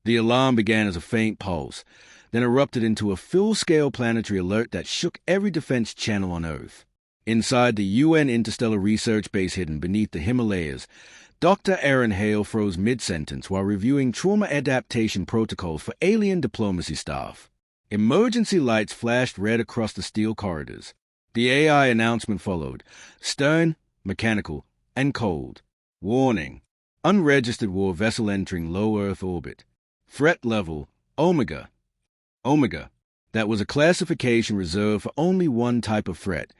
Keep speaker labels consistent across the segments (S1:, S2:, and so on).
S1: The alarm began as a faint pulse, then erupted into a full-scale planetary alert that shook every defense channel on Earth. Inside the UN Interstellar Research Base hidden beneath the Himalayas, Dr. Aaron Hale froze mid-sentence while reviewing trauma adaptation protocols for alien diplomacy staff. Emergency lights flashed red across the steel corridors. The AI announcement followed: stern, mechanical, and cold. Warning: unregistered war vessel entering low Earth orbit. Threat level: Omega. Omega. That was a classification reserved for only one type of threat: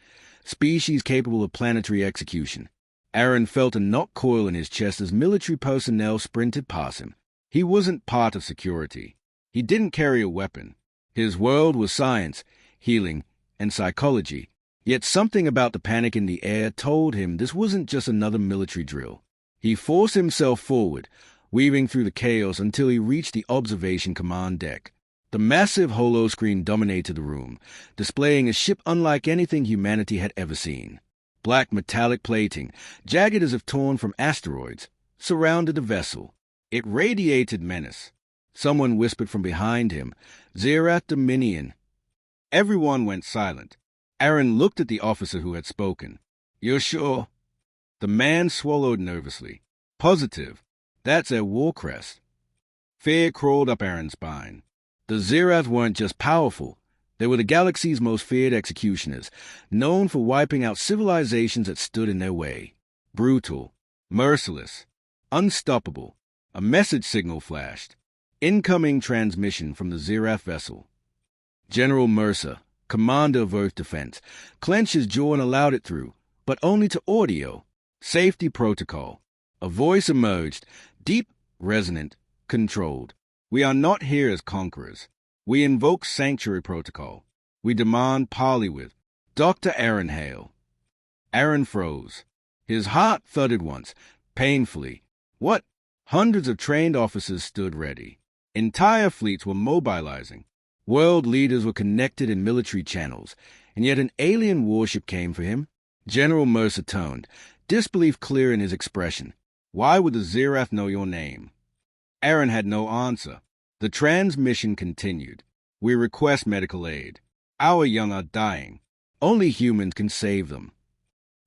S1: species capable of planetary execution. Aaron felt a knot coil in his chest as military personnel sprinted past him. He wasn't part of security. He didn't carry a weapon. His world was science, healing, and psychology. Yet something about the panic in the air told him this wasn't just another military drill. He forced himself forward, weaving through the chaos until he reached the observation command deck. The massive holoscreen dominated the room, displaying a ship unlike anything humanity had ever seen. Black metallic plating, jagged as if torn from asteroids, surrounded the vessel. It radiated menace. Someone whispered from behind him, "Zerath Dominion." Everyone went silent. Aaron looked at the officer who had spoken. "You're sure?" The man swallowed nervously. "Positive. That's their war crest." Fear crawled up Aaron's spine. The Zerath weren't just powerful. They were the galaxy's most feared executioners, known for wiping out civilizations that stood in their way. Brutal, merciless, unstoppable. A message signal flashed. Incoming transmission from the Zerath vessel. General Mercer, commander of Earth Defense, clenched his jaw and allowed it through, but only to audio. Safety protocol. A voice emerged, deep, resonant, controlled. "We are not here as conquerors. We invoke sanctuary protocol. We demand parley with Dr. Aaron Hale." Aaron froze. His heart thudded once, painfully. What? Hundreds of trained officers stood ready. Entire fleets were mobilizing. World leaders were connected in military channels, and yet an alien warship came for him. General Mercer toned, disbelief clear in his expression. "Why would the Zerath know your name?" Aaron had no answer. The transmission continued. "We request medical aid. Our young are dying. Only humans can save them."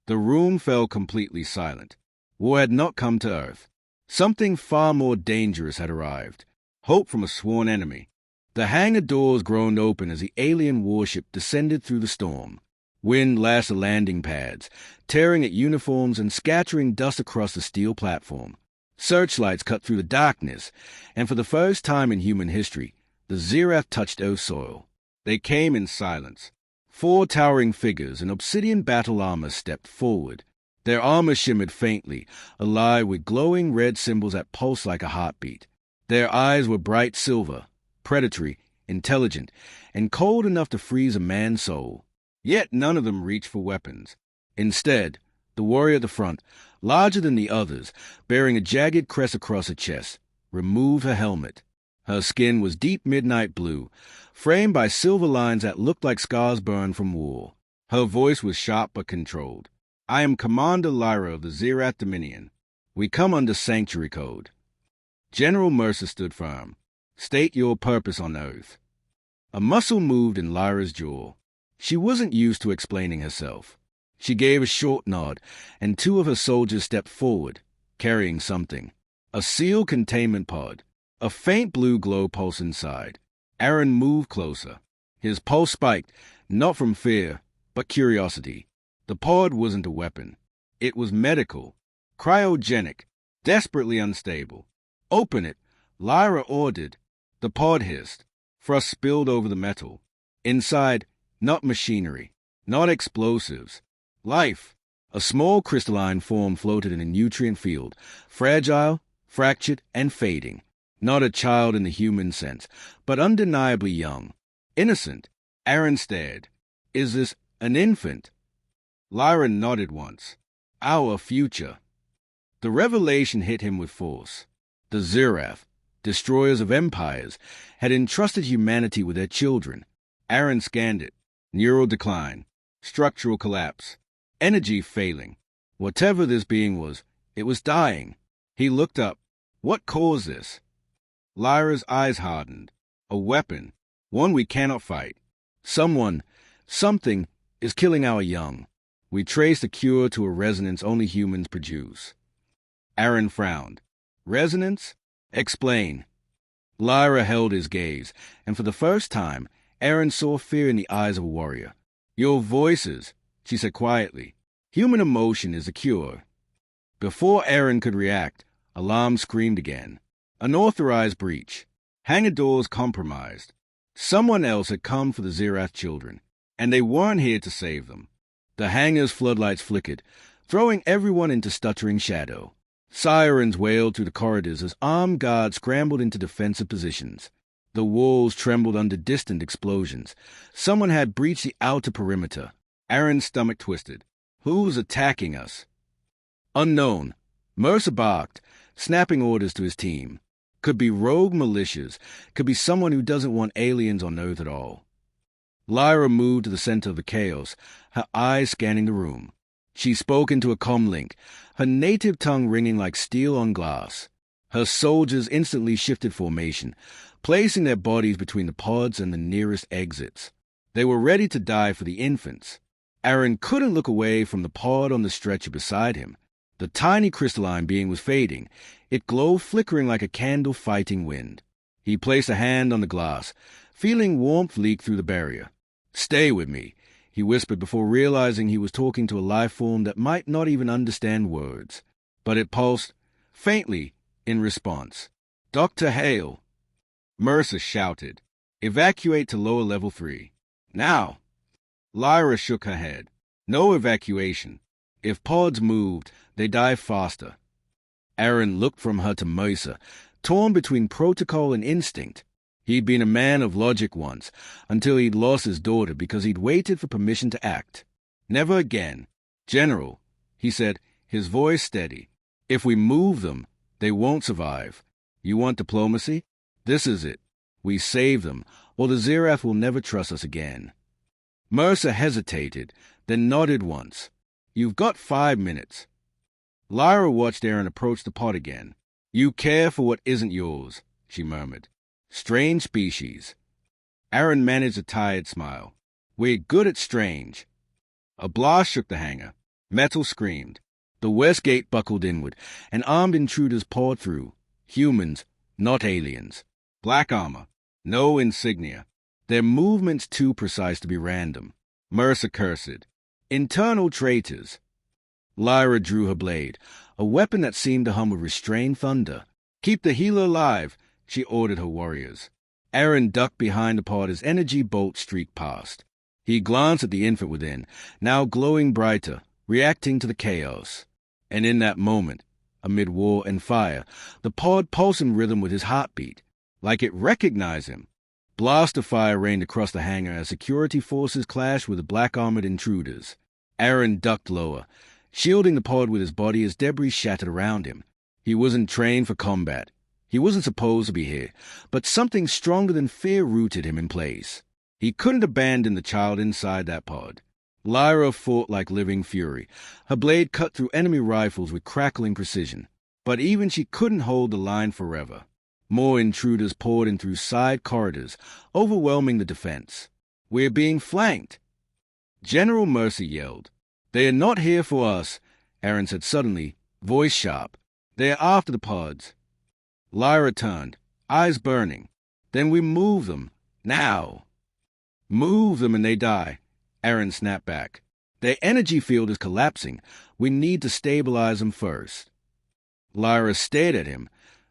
S1: The room fell completely silent. War had not come to Earth. Something far more dangerous had arrived. Hope from a sworn enemy. The hangar doors groaned open as the alien warship descended through the storm. Wind lashed the landing pads, tearing at uniforms and scattering dust across the steel platform. Searchlights cut through the darkness, and for the first time in human history, the Zerath touched Earth soil. They came in silence. 4 towering figures in obsidian battle armor stepped forward. Their armor shimmered faintly, alive with glowing red symbols that pulsed like a heartbeat. Their eyes were bright silver, predatory, intelligent, and cold enough to freeze a man's soul. Yet none of them reached for weapons. Instead, the warrior at the front, larger than the others, bearing a jagged crest across her chest, removed her helmet. Her skin was deep midnight blue, framed by silver lines that looked like scars burned from war. Her voice was sharp but controlled. "I am Commander Lyra of the Zerath Dominion. We come under Sanctuary Code." General Mercer stood firm. "State your purpose on Earth." A muscle moved in Lyra's jaw. She wasn't used to explaining herself. She gave a short nod, and 2 of her soldiers stepped forward, carrying something. A sealed containment pod. A faint blue glow pulsed inside. Aaron moved closer. His pulse spiked, not from fear, but curiosity. The pod wasn't a weapon. It was medical, cryogenic, desperately unstable. "Open it," Lyra ordered. The pod hissed. Frost spilled over the metal. Inside, not machinery, not explosives. Life. A small crystalline form floated in a nutrient field, fragile, fractured, and fading. Not a child in the human sense, but undeniably young. Innocent. Aaron stared. "Is this an infant?" Lyra nodded once. "Our future." The revelation hit him with force. The Zerath, destroyers of empires, had entrusted humanity with their children. Aaron scanned it. Neural decline. Structural collapse. Energy failing. Whatever this being was, it was dying. He looked up. What caused this? Lyra's eyes hardened. A weapon. One we cannot fight. Something is killing our young. We trace the cure to a resonance only humans produce. Aaron frowned. Resonance? Explain. Lyra held his gaze, and for the first time, Aaron saw fear in the eyes of a warrior. Your voices, she said quietly. Human emotion is a cure. Before Aaron could react, alarm screamed again. Unauthorized breach. Hangar doors compromised. Someone else had come for the Zirath children, and they weren't here to save them. The hangar's floodlights flickered, throwing everyone into stuttering shadow. Sirens wailed through the corridors as armed guards scrambled into defensive positions. The walls trembled under distant explosions. Someone had breached the outer perimeter. Aaron's stomach twisted. Who's attacking us? Unknown. Mercer barked, snapping orders to his team. Could be rogue militias. Could be someone who doesn't want aliens on Earth at all. Lyra moved to the center of the chaos, her eyes scanning the room. She spoke into a comlink, her native tongue ringing like steel on glass. Her soldiers instantly shifted formation, placing their bodies between the pods and the nearest exits. They were ready to die for the infants. Aaron couldn't look away from the pod on the stretcher beside him. The tiny crystalline being was fading, its glow flickering like a candle fighting wind. He placed a hand on the glass, feeling warmth leak through the barrier. Stay with me, he whispered before realizing he was talking to a life form that might not even understand words. But it pulsed, faintly, in response. Dr. Hale! Mercer shouted. Evacuate to lower level 3. Now! Lyra shook her head. No evacuation. If pods moved, they die faster. Aaron looked from her to Mercer, torn between protocol and instinct. He'd been a man of logic once, until he'd lost his daughter because he'd waited for permission to act. Never again. General, he said, his voice steady. If we move them, they won't survive. You want diplomacy? This is it. We save them, or the Zirath will never trust us again. Mercer hesitated, then nodded once. You've got 5 minutes. Lyra watched Aaron approach the pod again. You care for what isn't yours, she murmured. Strange species. Aaron managed a tired smile. We're good at strange. A blast shook the hangar. Metal screamed. The west gate buckled inward, and armed intruders poured through. Humans, not aliens. Black armor. No insignia. Their movements too precise to be random. Mercer cursed. Internal traitors. Lyra drew her blade, a weapon that seemed to hum with restrained thunder. Keep the healer alive, she ordered her warriors. Aaron ducked behind the pod as energy bolts streaked past. He glanced at the infant within, now glowing brighter, reacting to the chaos. And in that moment, amid war and fire, the pod pulsed in rhythm with his heartbeat, like it recognized him. Blast of fire rained across the hangar as security forces clashed with the black-armored intruders. Aaron ducked lower, shielding the pod with his body as debris shattered around him. He wasn't trained for combat. He wasn't supposed to be here, but something stronger than fear rooted him in place. He couldn't abandon the child inside that pod. Lyra fought like living fury. Her blade cut through enemy rifles with crackling precision. But even she couldn't hold the line forever. More intruders poured in through side corridors, overwhelming the defense. We're being flanked. General Mercer yelled. They are not here for us, Aaron said suddenly, voice sharp. They are after the pods. Lyra turned, eyes burning. Then we move them. Now. Move them and they die. Aaron snapped back. Their energy field is collapsing. We need to stabilize them first. Lyra stared at him,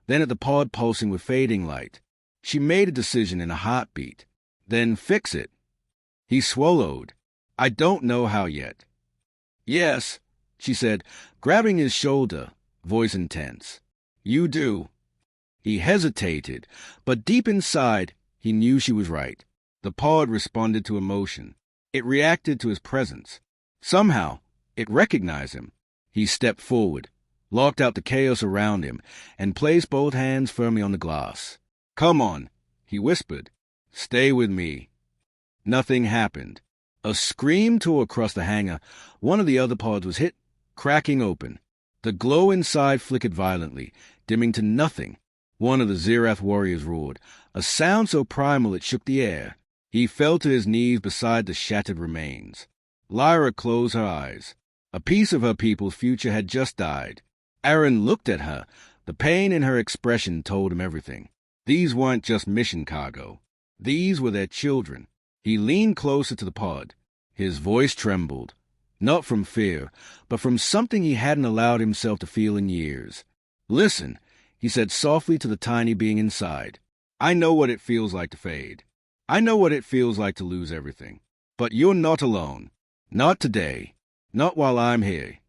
S1: then at the pod pulsing with fading light. She made a decision in a heartbeat. Then fix it. He swallowed. I don't know how yet. Yes, she said, grabbing his shoulder, voice intense. You do. He hesitated, but deep inside, he knew she was right. The pod responded to emotion. It reacted to his presence. Somehow, it recognized him. He stepped forward, locked out the chaos around him, and placed both hands firmly on the glass. Come on, he whispered. Stay with me. Nothing happened. A scream tore across the hangar. One of the other pods was hit, cracking open. The glow inside flickered violently, dimming to nothing. One of the Zirath warriors roared, a sound so primal it shook the air. He fell to his knees beside the shattered remains. Lyra closed her eyes. A piece of her people's future had just died. Aaron looked at her. The pain in her expression told him everything. These weren't just mission cargo. These were their children. He leaned closer to the pod. His voice trembled, not from fear, but from something he hadn't allowed himself to feel in years. "Listen," he said softly to the tiny being inside. "I know what it feels like to fade. I know what it feels like to lose everything. But you're not alone. Not today. Not while I'm here."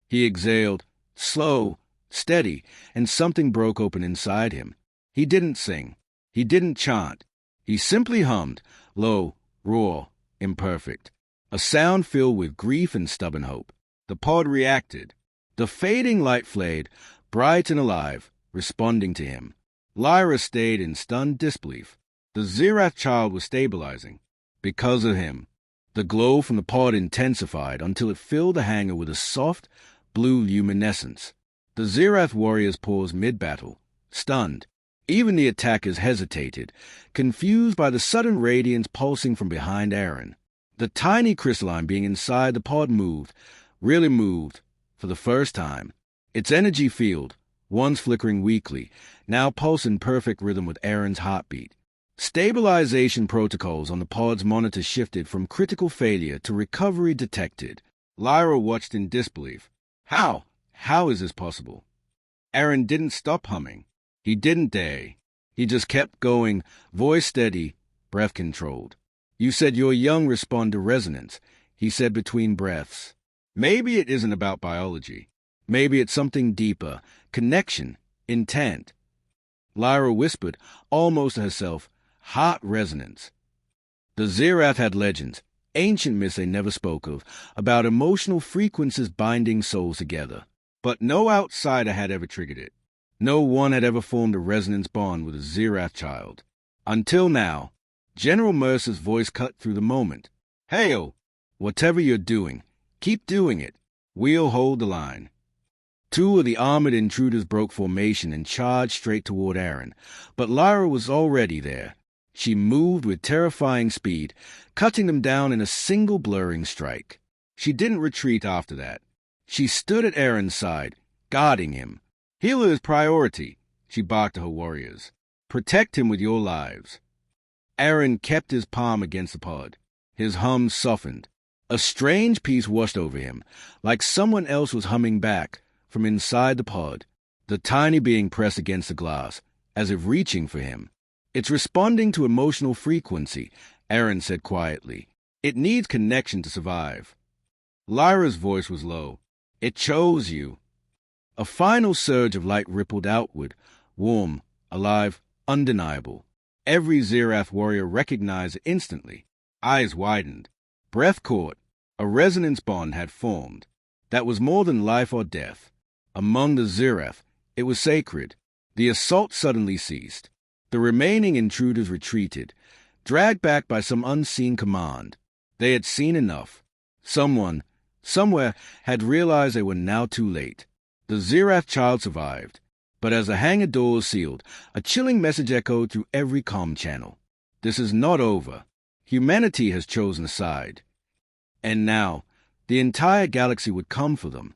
S1: He exhaled, slow, steady, and something broke open inside him. He didn't sing. He didn't chant. He simply hummed, low, raw, imperfect. A sound filled with grief and stubborn hope. The pod reacted. The fading light flared, bright and alive, responding to him. Lyra stayed in stunned disbelief. The Zirath child was stabilizing. Because of him. The glow from the pod intensified until it filled the hangar with a soft, blue luminescence. The Zirath warriors paused mid-battle, stunned. Even the attackers hesitated, confused by the sudden radiance pulsing from behind Aaron. The tiny crystalline being inside the pod moved, really moved, for the first time. Its energy field, once flickering weakly, now pulsed in perfect rhythm with Aaron's heartbeat. Stabilization protocols on the pod's monitor shifted from critical failure to recovery detected. Lyra watched in disbelief. How? How is this possible? Aaron didn't stop humming. He didn't dare. He just kept going, voice steady, breath controlled. "You said your young respond to resonance," he said between breaths. "Maybe it isn't about biology. Maybe it's something deeper, connection, intent." Lyra whispered, almost to herself, "Heart resonance." The Zirath had legends, ancient myths they never spoke of, about emotional frequencies binding souls together. But no outsider had ever triggered it. No one had ever formed a resonance bond with a Zirath child. Until now, General Mercer's voice cut through the moment. "Hail! Whatever you're doing, keep doing it. We'll hold the line." Two of the armored intruders broke formation and charged straight toward Aaron, but Lyra was already there. She moved with terrifying speed, cutting them down in a single blurring strike. She didn't retreat after that. She stood at Aaron's side, guarding him. "Healer is priority," she barked to her warriors. "Protect him with your lives." Aaron kept his palm against the pod. His hum softened. A strange peace washed over him, like someone else was humming back from inside the pod. The tiny being pressed against the glass, as if reaching for him. "It's responding to emotional frequency," Aaron said quietly. "It needs connection to survive." Lyra's voice was low. "It chose you." A final surge of light rippled outward, warm, alive, undeniable. Every Zirath warrior recognized it instantly. Eyes widened. Breath caught. A resonance bond had formed. That was more than life or death. Among the Zirath, it was sacred. The assault suddenly ceased. The remaining intruders retreated, dragged back by some unseen command. They had seen enough. Someone, somewhere, had realized they were now too late. The Zirath child survived, but as the hangar doors sealed, a chilling message echoed through every comm channel. This is not over. Humanity has chosen a side. And now, the entire galaxy would come for them.